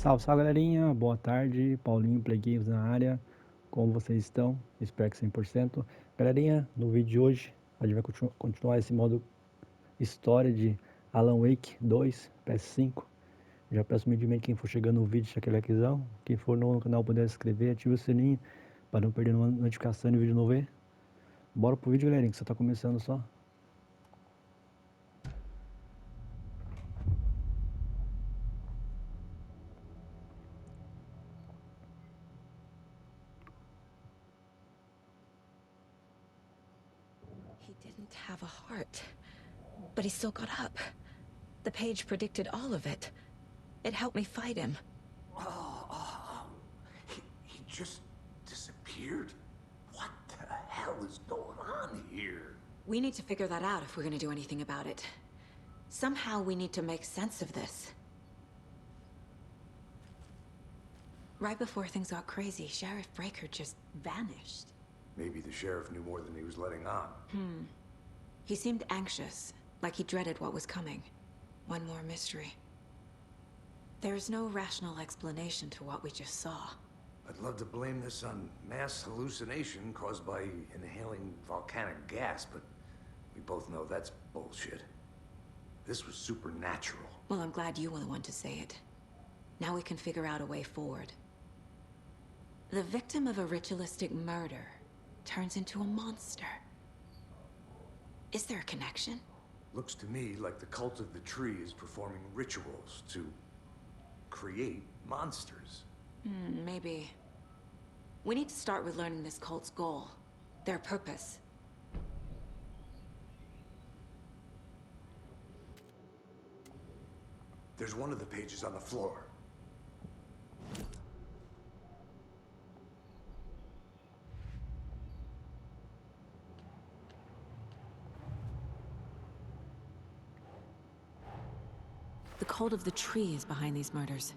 Salve, salve galerinha, boa tarde, Paulinho Play Games na área, como vocês estão? Espero que 100%. Galerinha, no vídeo de hoje a gente vai continuar esse modo história de Alan Wake 2, PS5. Já peço humildemente quem for chegando no vídeo, deixa aquele likezão, quem for novo no canal puder se inscrever, ativa o sininho para não perder nenhuma notificação de vídeo novo aí. Bora pro vídeo, galerinha, que você tá começando só. He didn't have a heart, but he still got up. The page predicted all of it. It helped me fight him. He just disappeared? What the hell is going on here? We need to figure that out if we're gonna do anything about it. Somehow we need to make sense of this. Right before things got crazy, Sheriff Breaker just vanished. Maybe the sheriff knew more than he was letting on. He seemed anxious, like he dreaded what was coming. One more mystery. There's no rational explanation to what we just saw. I'd love to blame this on mass hallucination caused by inhaling volcanic gas, but we both know that's bullshit. This was supernatural. Well, I'm glad you were the one to say it. Now we can figure out a way forward. The victim of a ritualistic murder turns into a monster. Is there a connection? Looks to me like the cult of the tree is performing rituals to create monsters. Maybe. We need to start with learning this cult's goal. Their purpose. There's one of the pages on the floor. The cult of the tree is behind these murders.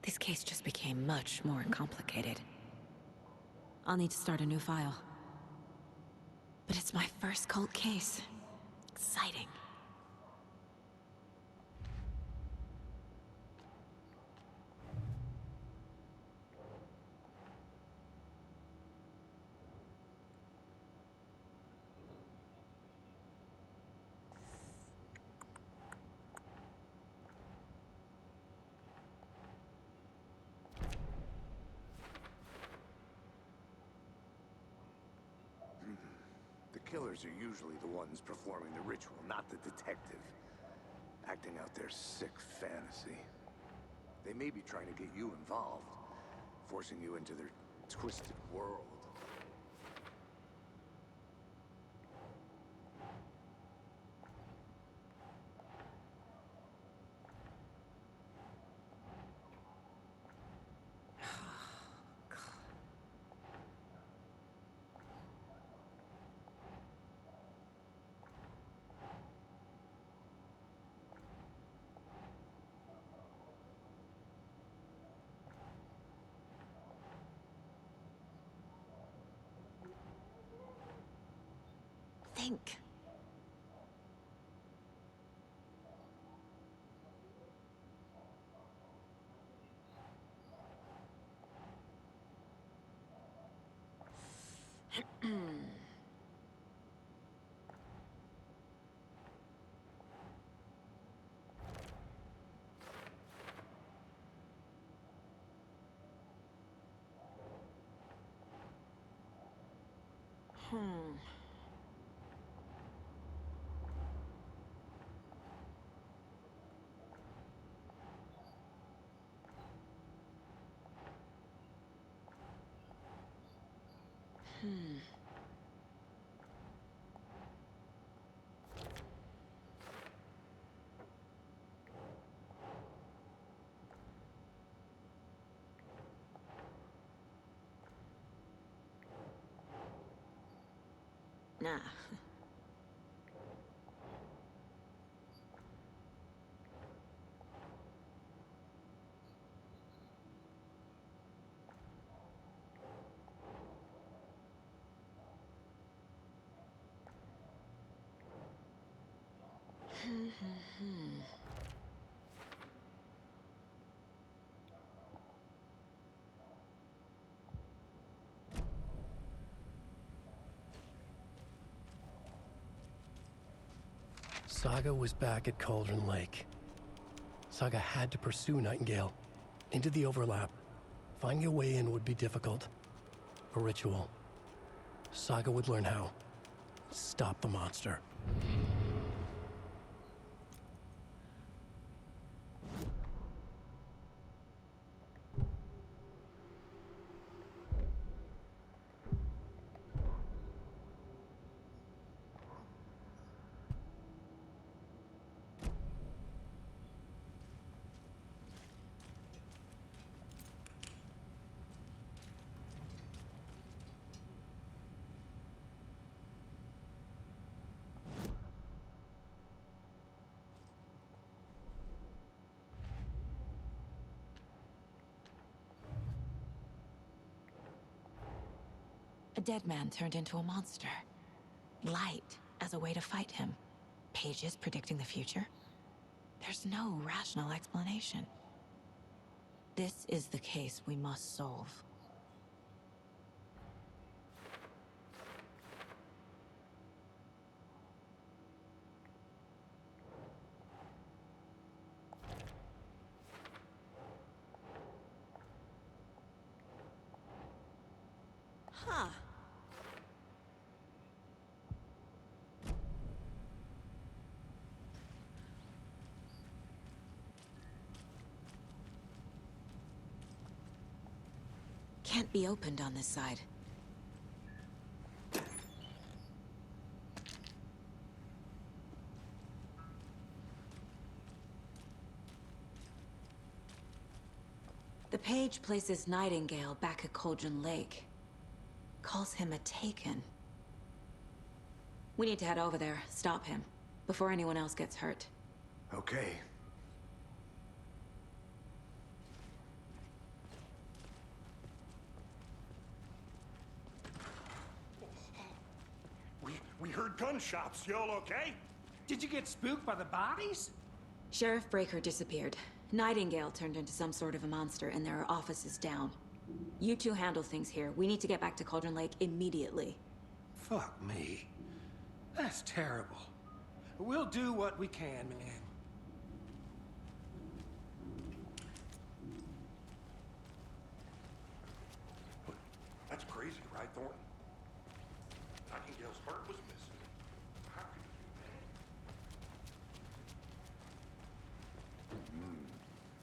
This case just became much more complicated. I'll need to start a new file. But it's my first cult case. Exciting. The killers are usually the ones performing the ritual, not the detective. Acting out their sick fantasy. They may be trying to get you involved, forcing you into their twisted world. Think. Nah. Saga was back at Cauldron Lake. Saga had to pursue Nightingale into the overlap. Finding a way in would be difficult. A ritual. Saga would learn how. Stop the monster. A dead man turned into a monster. Light as a way to fight him. Pages predicting the future? There's no rational explanation. This is the case we must solve. Huh. Can't be opened on this side. The page places Nightingale back at Cauldron Lake. Calls him a Taken. We need to head over there, stop him, before anyone else gets hurt. Okay. We heard gunshots. Y'all okay? Did you get spooked by the bodies? Sheriff Breaker disappeared. Nightingale turned into some sort of a monster, and there are offices down. You two handle things here. We need to get back to Cauldron Lake immediately. Fuck me. That's terrible. We'll do what we can, man. That's crazy, right, Thornton? Nightingale's heart was missing. How could you do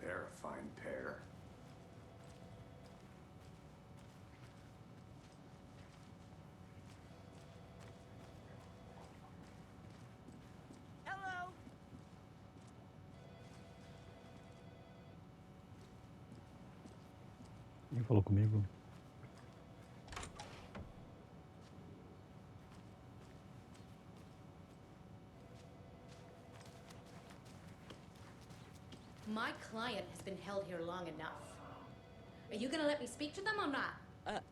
that? They're a fine pair. Hello! Quem falou comigo? My client has been held here long enough. Are you gonna let me speak to them or not?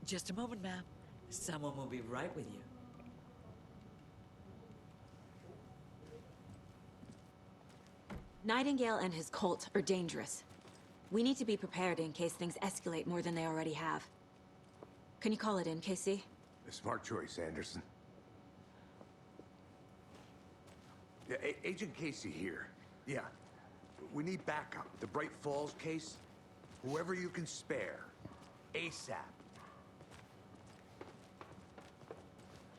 Just a moment, ma'am. Someone will be right with you. Nightingale and his cult are dangerous. We need to be prepared in case things escalate more than they already have. Can you call it in, KC? A smart choice, Anderson. Yeah, Agent Casey here. Yeah. We need backup. The Bright Falls case. Whoever you can spare. ASAP.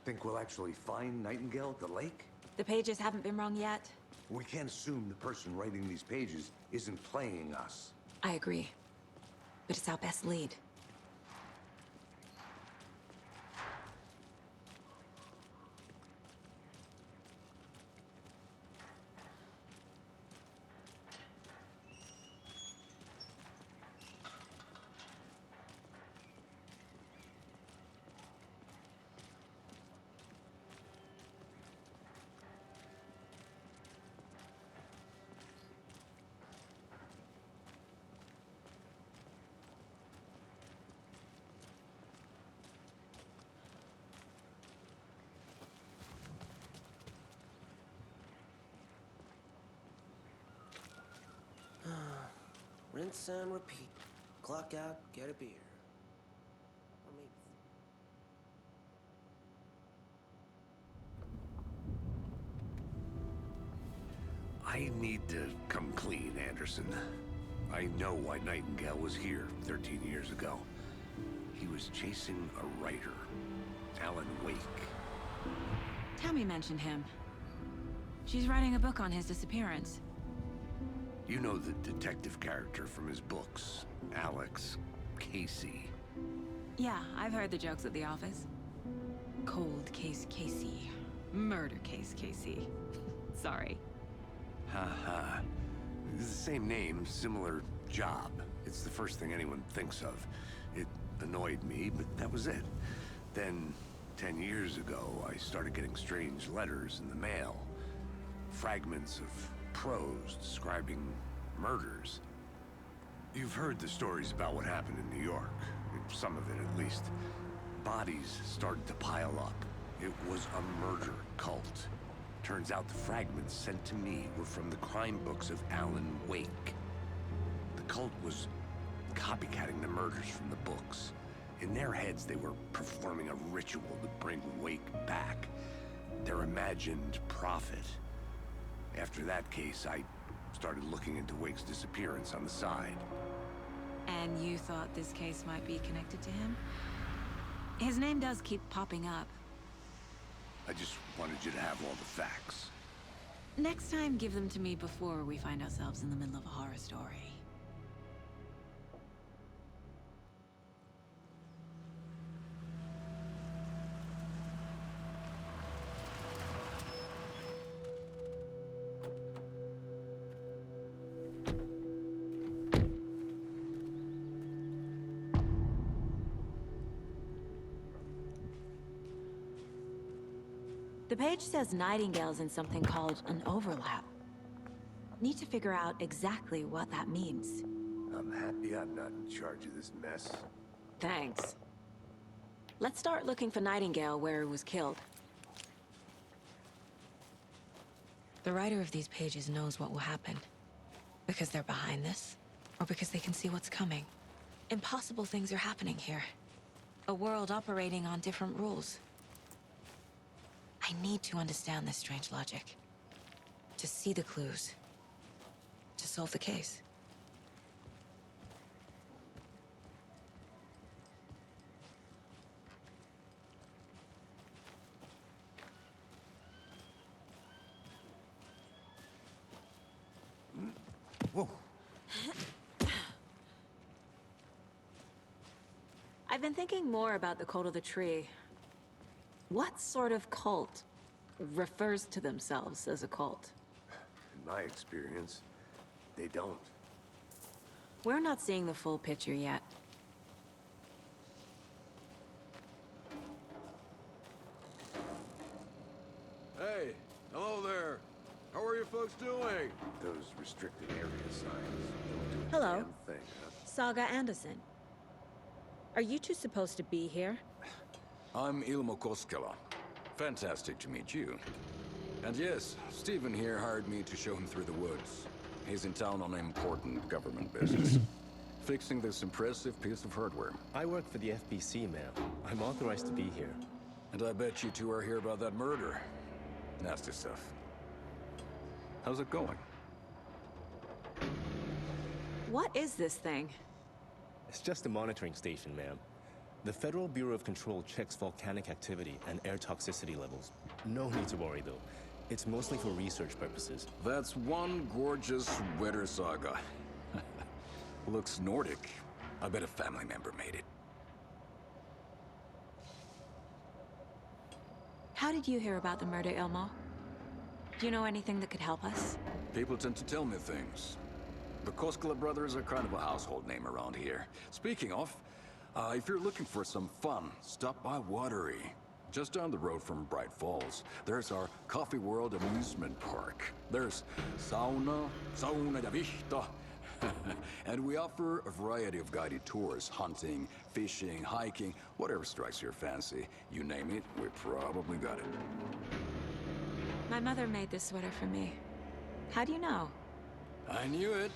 Think we'll actually find Nightingale at the lake? The pages haven't been wrong yet. We can't assume the person writing these pages isn't playing us. I agree. But it's our best lead. Rinse and repeat. Clock out, get a beer. Or maybe... need to come clean, Anderson. I know why Nightingale was here 13 years ago. He was chasing a writer, Allan Wake. Tammy mentioned him. She's writing a book on his disappearance. You know the detective character from his books, Alex Casey. Yeah, I've heard the jokes at the office. Cold case Casey. Murder case Casey. Sorry. Haha. It's the same name, similar job. It's the first thing anyone thinks of. It annoyed me, but that was it. Then, 10 years ago, I started getting strange letters in the mail. Fragments of prose describing murders. You've heard the stories about what happened in New York. Some of it, at least. Bodies started to pile up. It was a murder cult. Turns out the fragments sent to me were from the crime books of Allan Wake. The cult was copycatting the murders from the books. In their heads, they were performing a ritual to bring Wake back. Their imagined prophet. After that case, I started looking into Wake's disappearance on the side. And you thought this case might be connected to him? His name does keep popping up. I just wanted you to have all the facts. Next time, give them to me before we find ourselves in the middle of a horror story. The page says Nightingale's in something called an overlap. Need to figure out exactly what that means. I'm happy I'm not in charge of this mess. Thanks. Let's start looking for Nightingale where he was killed. The writer of these pages knows what will happen. Because they're behind this, or because they can see what's coming. Impossible things are happening here. A world operating on different rules. I need to understand this strange logic. To see the clues. To solve the case. Whoa. I've been thinking more about the cult of the tree. What sort of cult refers to themselves as a cult? In my experience, they don't. We're not seeing the full picture yet. Hey, hello there. How are you folks doing? Those restricted area signs don't do a Hello. damn thing, huh? Saga Anderson. Are you two supposed to be here? I'm Ilmo Koskela. Fantastic to meet you. And yes, Stephen here hired me to show him through the woods. He's in town on important government business. Fixing this impressive piece of hardware. I work for the FBC, ma'am. I'm authorized to be here. And I bet you two are here about that murder. Nasty stuff. How's it going? What is this thing? It's just a monitoring station, ma'am. The Federal Bureau of Control checks volcanic activity and air toxicity levels. No need to worry, though. It's mostly for research purposes. That's one gorgeous sweater, Saga. Looks Nordic. I bet a family member made it. How did you hear about the murder, Ilmo? Do you know anything that could help us? People tend to tell me things. The Koskela brothers are kind of a household name around here. Speaking of, if you're looking for some fun, stop by Watery. Just down the road from Bright Falls, there's our Coffee World amusement park. There's sauna de vista. And we offer a variety of guided tours, hunting, fishing, hiking, whatever strikes your fancy. You name it, we probably got it. My mother made this sweater for me. How do you know? I knew it.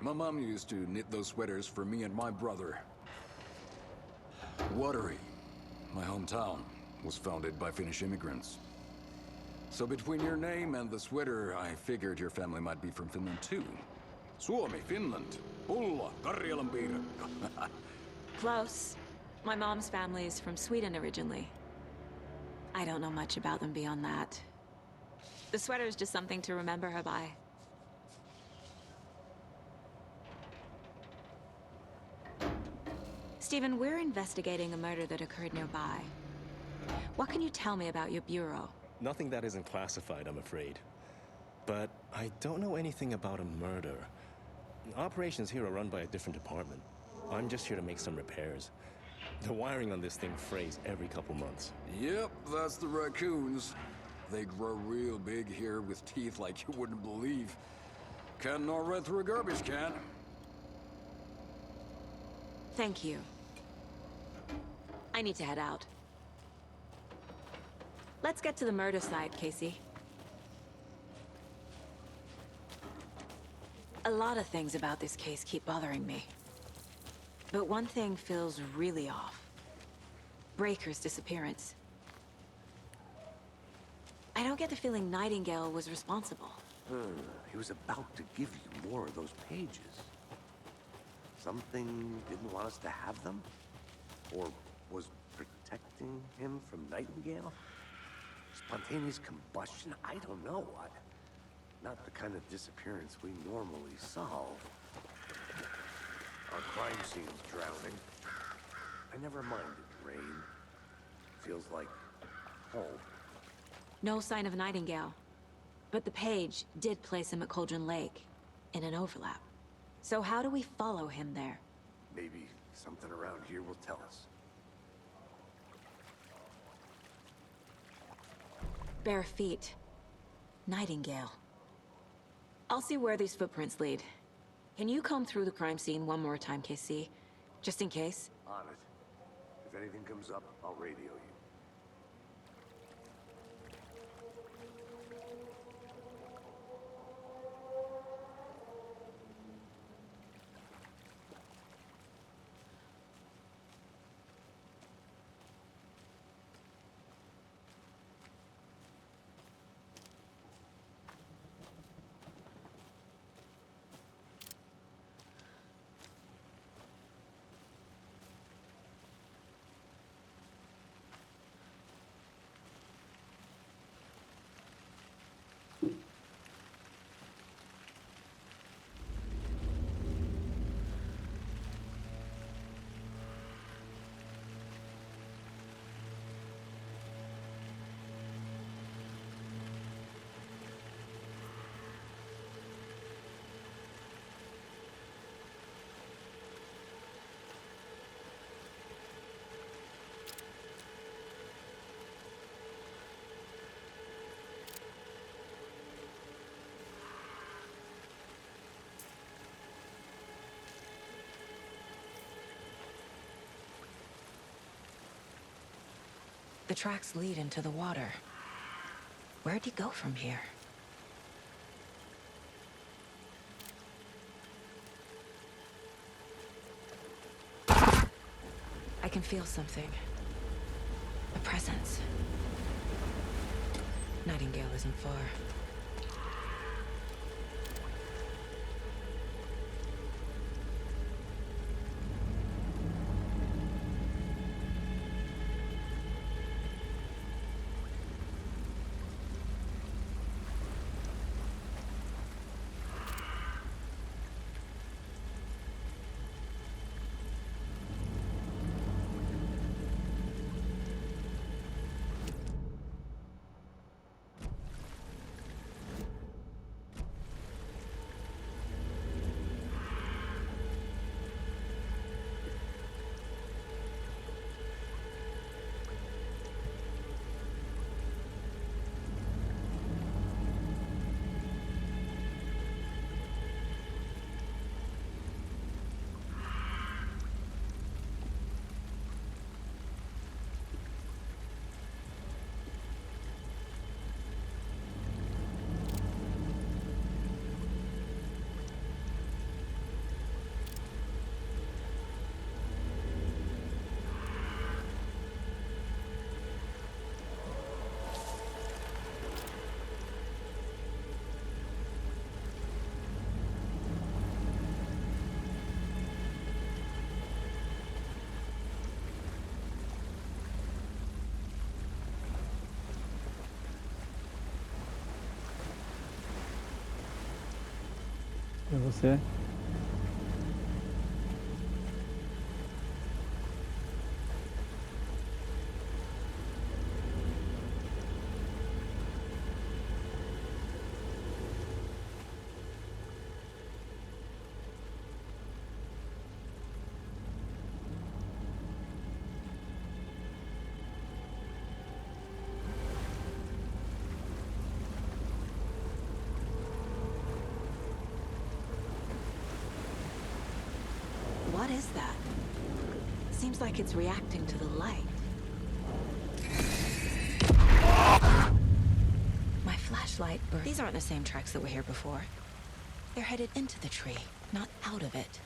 My mom used to knit those sweaters for me and my brother. Watery, my hometown, was founded by Finnish immigrants. So between your name and the sweater, I figured your family might be from Finland too. Suomi, Finland. Ulla, Karjalan piirakka. Close. My mom's family is from Sweden originally. I don't know much about them beyond that. The sweater is just something to remember her by. Stephen, we're investigating a murder that occurred nearby. What can you tell me about your bureau? Nothing that isn't classified, I'm afraid. But I don't know anything about a murder. Operations here are run by a different department. I'm just here to make some repairs. The wiring on this thing frays every couple months. Yep, that's the raccoons. They grow real big here with teeth like you wouldn't believe. Can't gnaw right through a garbage can. Thank you. I need to head out. Let's get to the murder side, Casey. A lot of things about this case keep bothering me. But one thing feels really off. Breaker's disappearance. I don't get the feeling Nightingale was responsible. He was about to give you more of those pages. Something didn't want us to have them? Or was protecting him from Nightingale? Spontaneous combustion? I don't know. Not the kind of disappearance we normally solve. Our crime scene's drowning. I never minded rain. Feels like home. No sign of Nightingale. But the page did place him at Cauldron Lake, in an overlap. So how do we follow him there? Maybe something around here will tell us. Bare feet. Nightingale. I'll see where these footprints lead. Can you comb through the crime scene one more time, KC? Just in case? On it. If anything comes up, I'll radio you. The tracks lead into the water. Where'd he go from here? I can feel something. A presence. Nightingale isn't far. você. What is that? Seems like it's reacting to the light. My flashlight burned. These aren't the same tracks that were here before. They're headed into the tree, not out of it.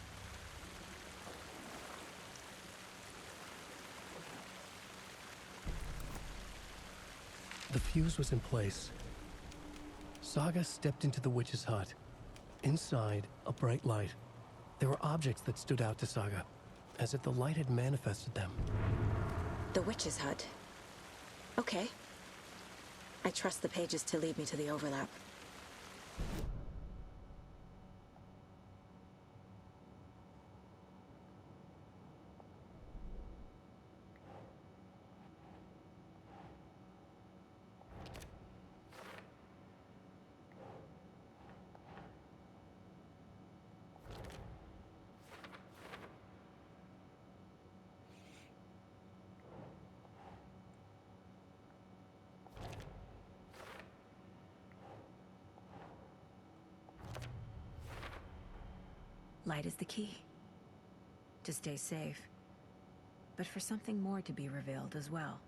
The fuse was in place. Saga stepped into the witch's hut. Inside, a bright light. There were objects that stood out to Saga, as if the light had manifested them. The witch's hut. Okay. I trust the pages to lead me to the overlap. Light is the key. To stay safe. But for something more to be revealed as well.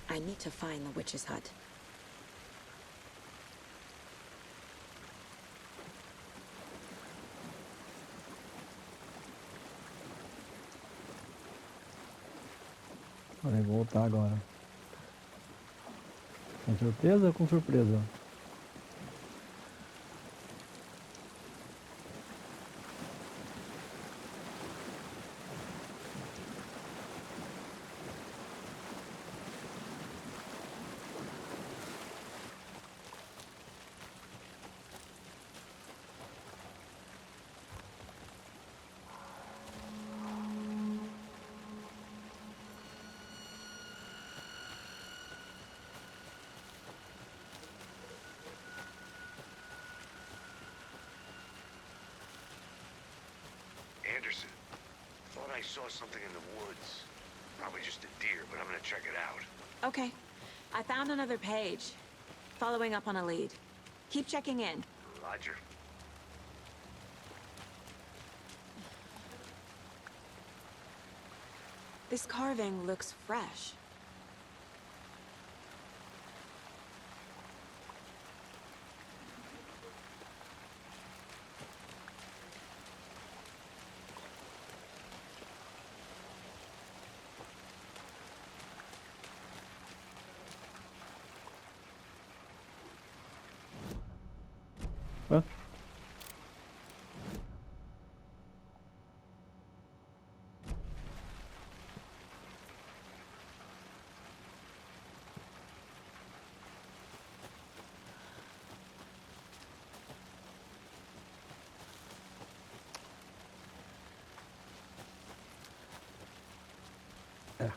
I need to find the witch's hut. Vai voltar agora. Com surpresa ou com surpresa? Anderson, thought I saw something in the woods. Probably just a deer, but I'm gonna check it out. Okay. I found another page. Following up on a lead. Keep checking in. Roger. This carving looks fresh. Hã? É.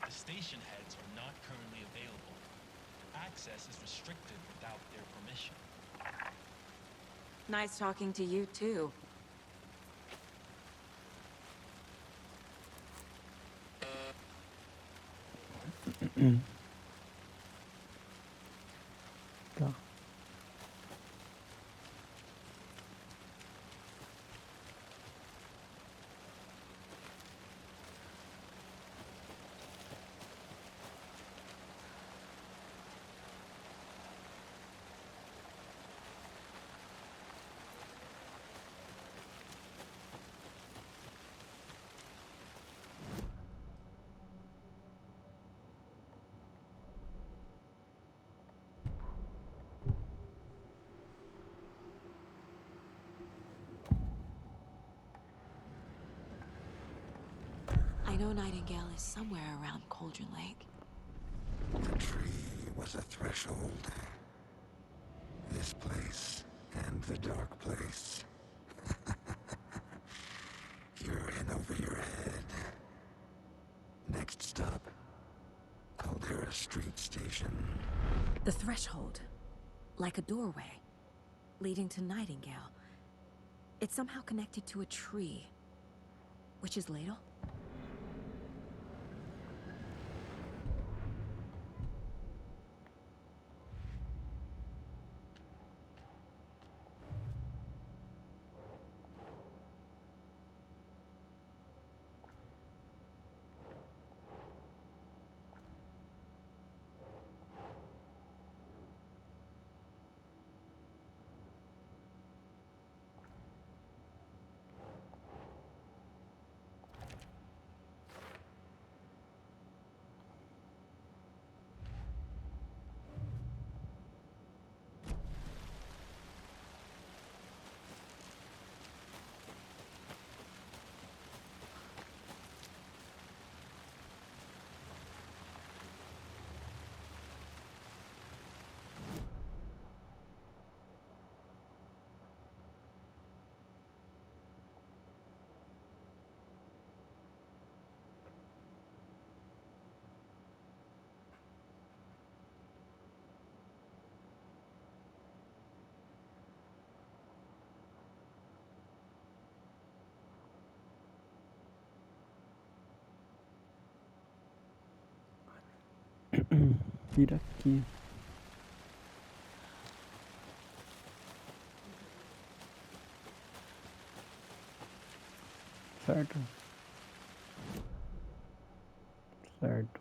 The station heads are not currently available. Access is restricted without their permission. Nice talking to you, too. Tá. know Nightingale is somewhere around Cauldron Lake. The tree was a threshold. This place and the dark place. You're in over your head. Next stop, Caldera Street Station. The threshold. Like a doorway. Leading to Nightingale. It's somehow connected to a tree. Witch's Ladle? Vira aqui. Certo? Certo.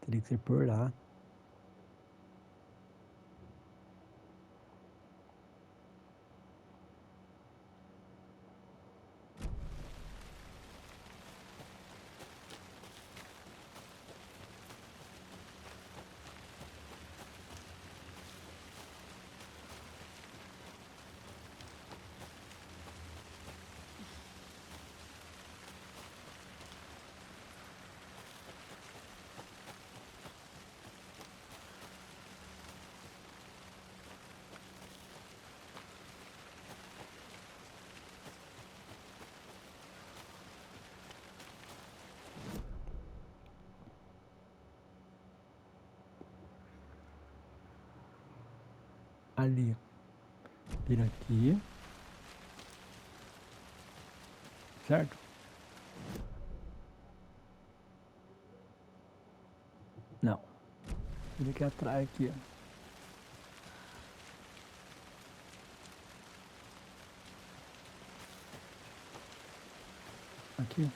Teria que ser por lá. Ali. Vira aqui. Certo? Não. Vira aqui atrás aqui, ó. Aqui.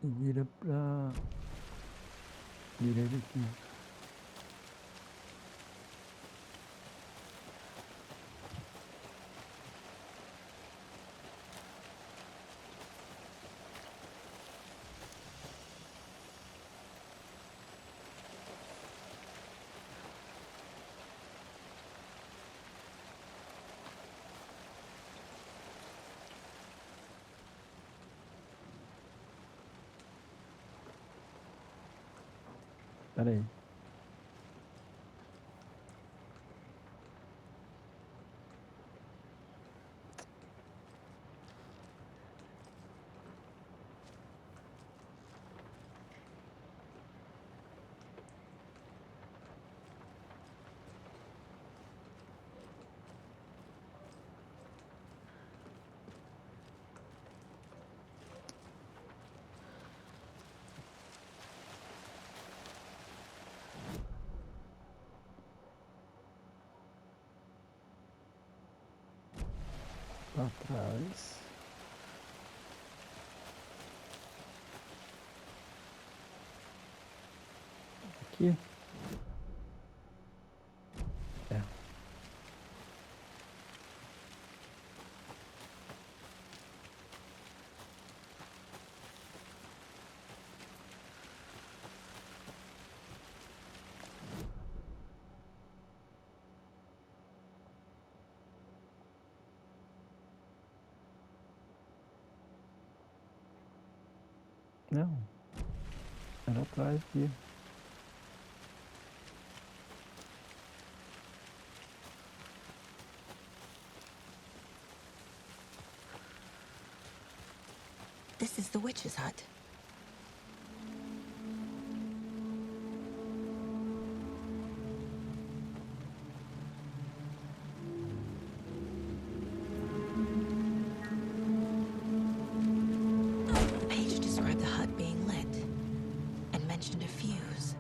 E vira pra direita aqui. Pera aí. Pra trás. Aqui. É. Não. Era atrás aqui. This is the witch's hut. The page described the hut being lit and mentioned a fuse.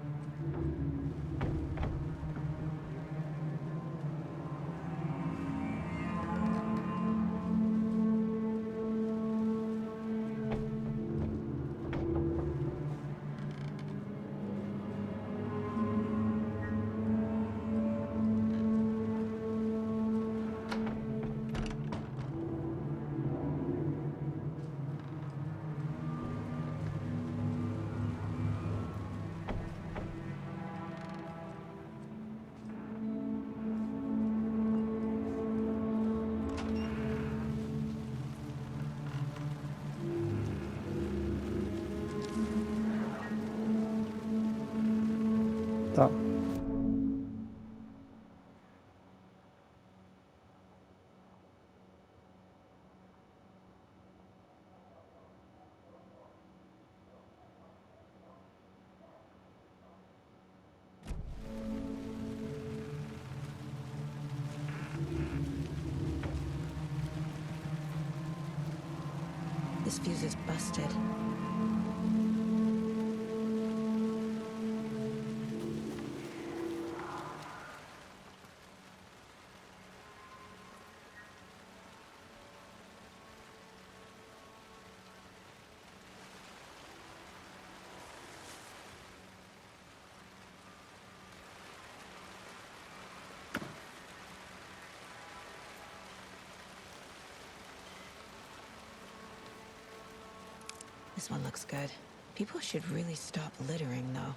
Tá. This fuse is busted. This one looks good. People should really stop littering, though.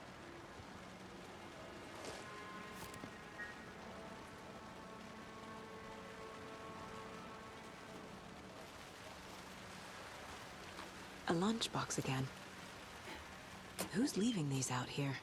A lunchbox again. Who's leaving these out here?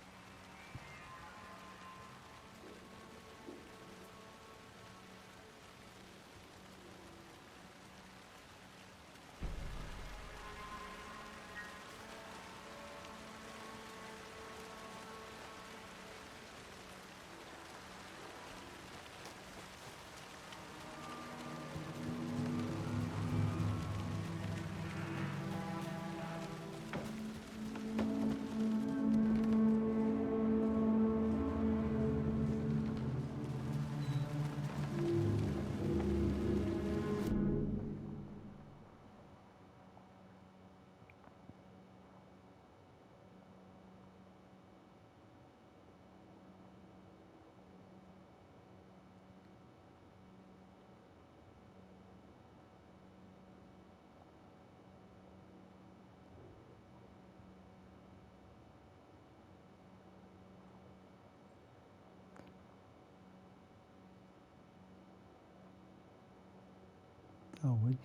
Aonde?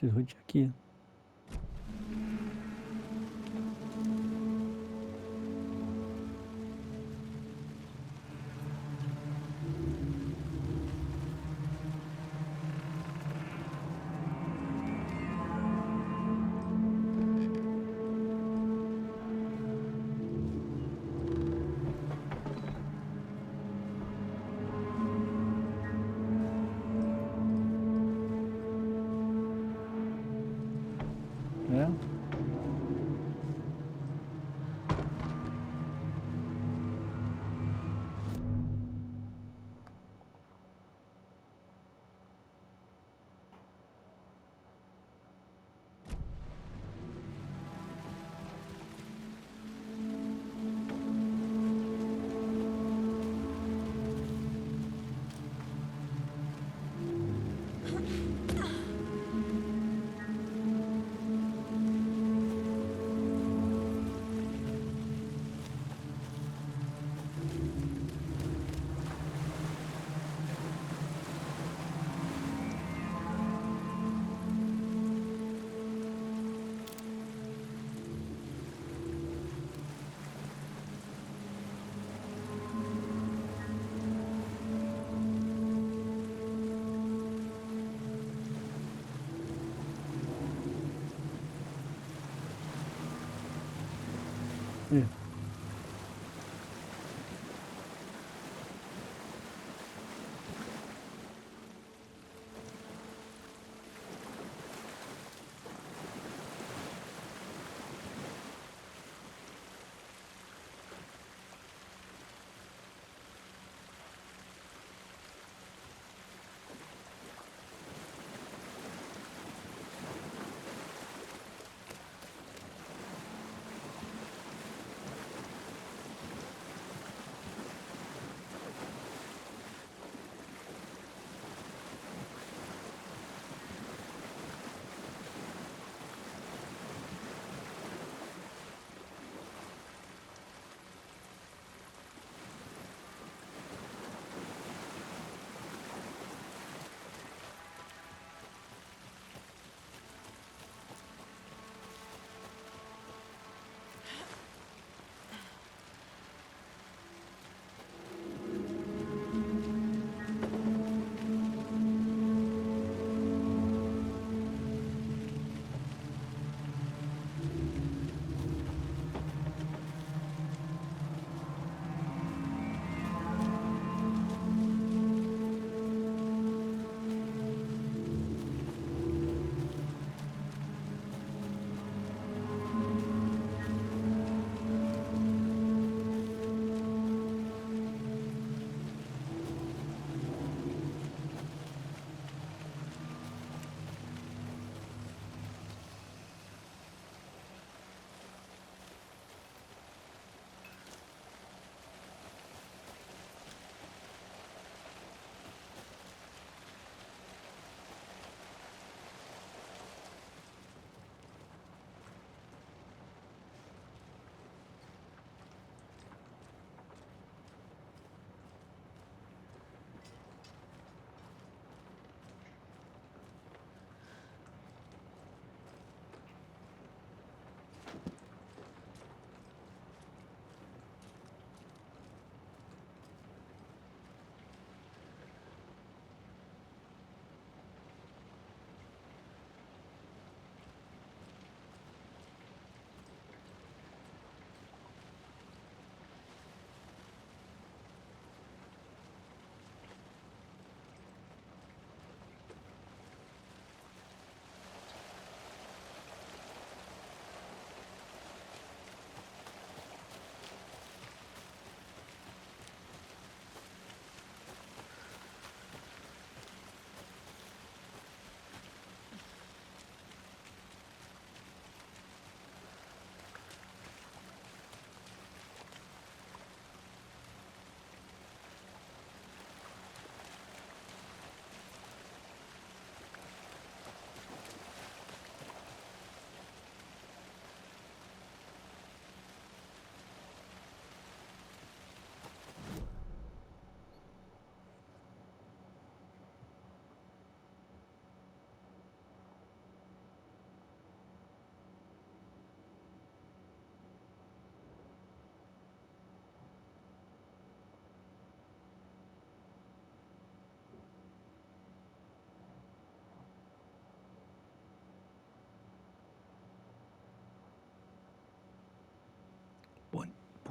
Hood aqui. É.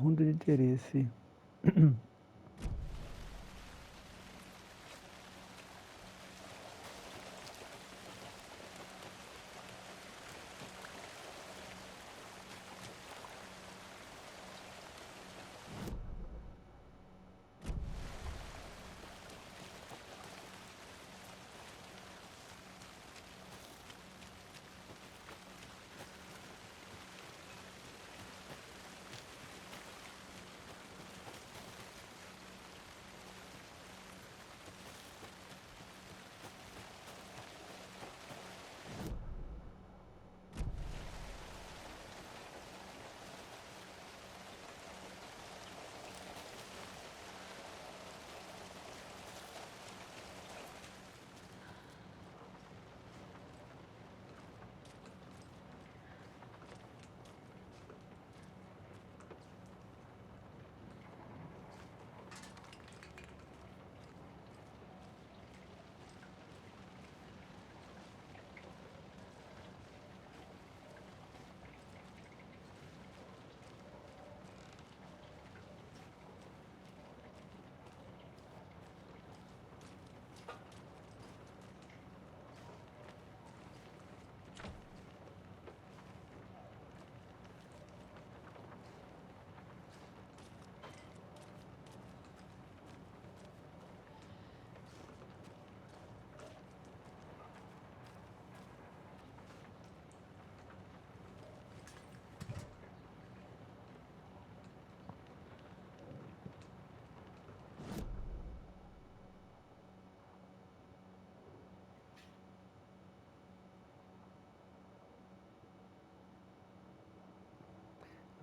Ponto de interesse.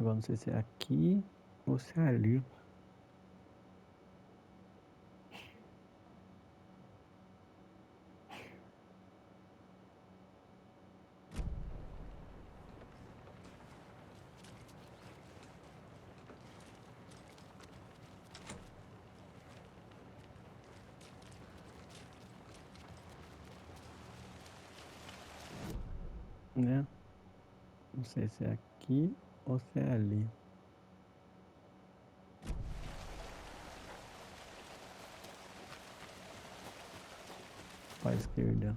Agora não sei se é aqui ou se é ali. Né? Não sei se é aqui ou se é ali. Para a esquerda.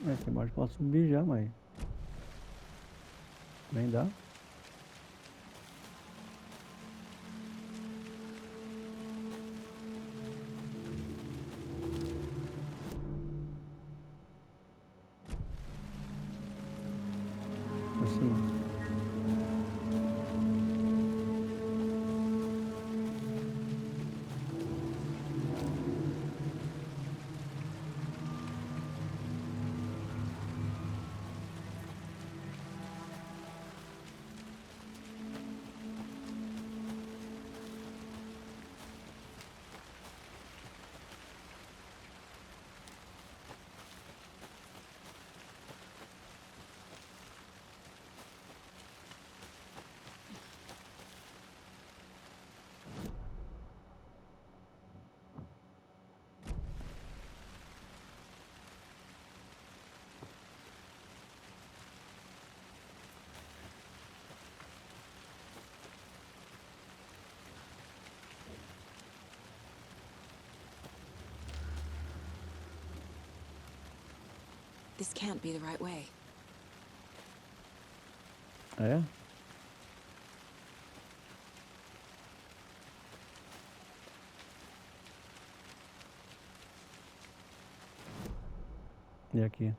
Aqui embaixo posso subir já, mas nem dá. Por cima. This can't be the right way. É? E aqui?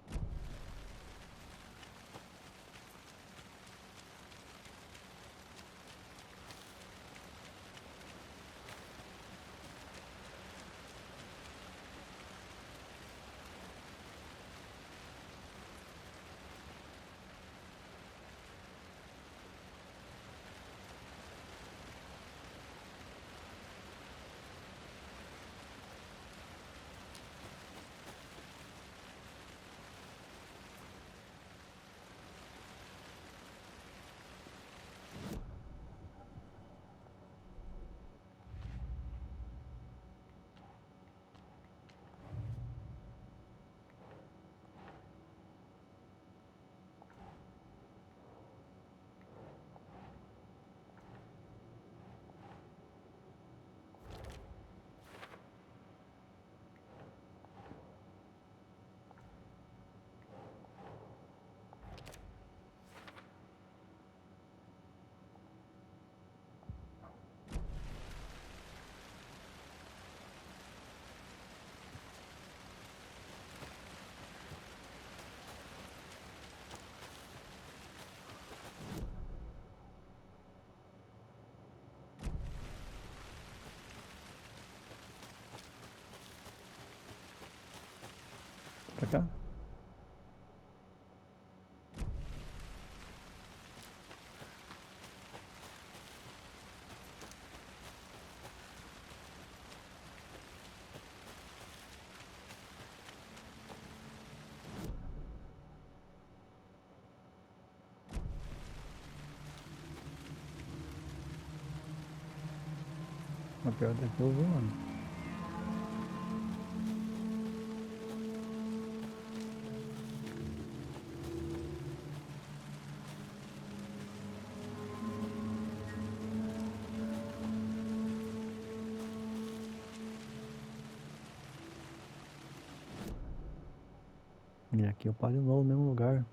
Pra cá? Mas pior daqui eu vi, mano. E aqui eu paro de novo no mesmo lugar.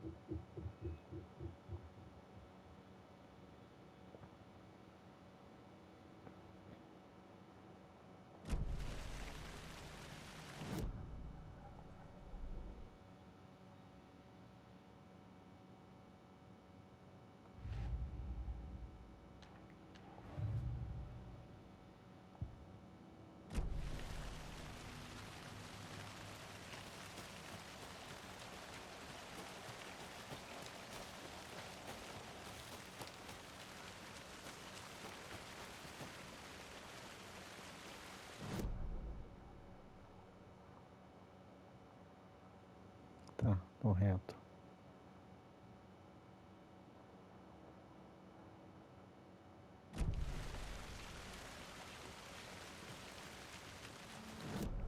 Tá, tô reto.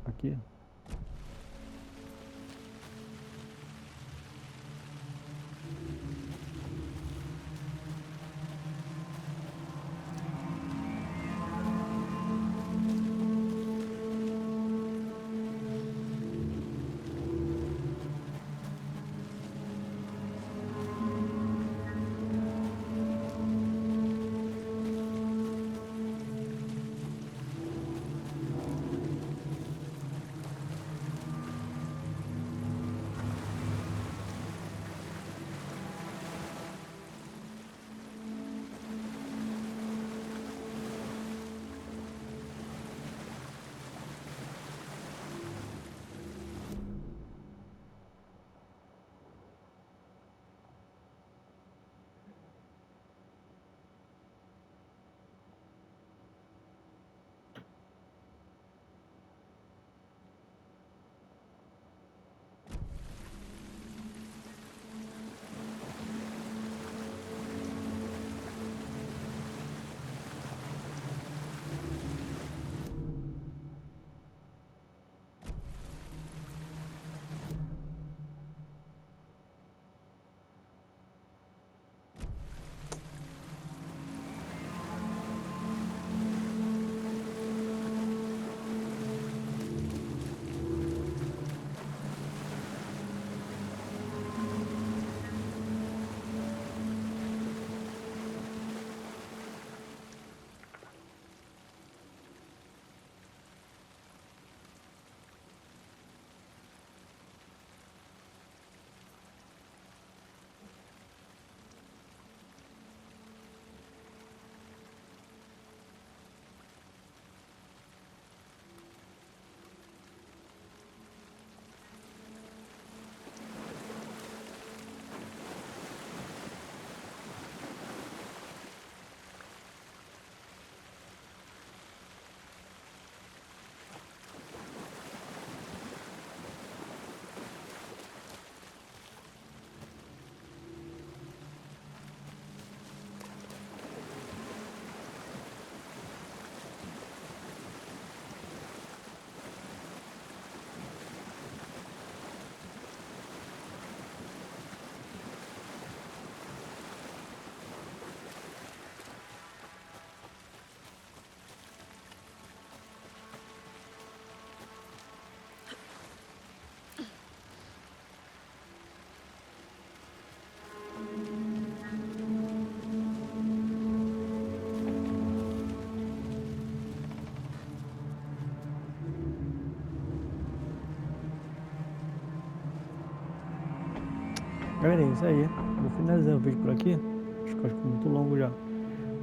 Aqui. Galera, é isso aí. Vou finalizar o vídeo por aqui. Acho que ficou muito longo já.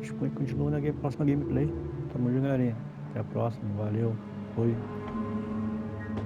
Acho que continua na próxima gameplay. Tamo junto, galerinha. Até a próxima. Valeu. Fui.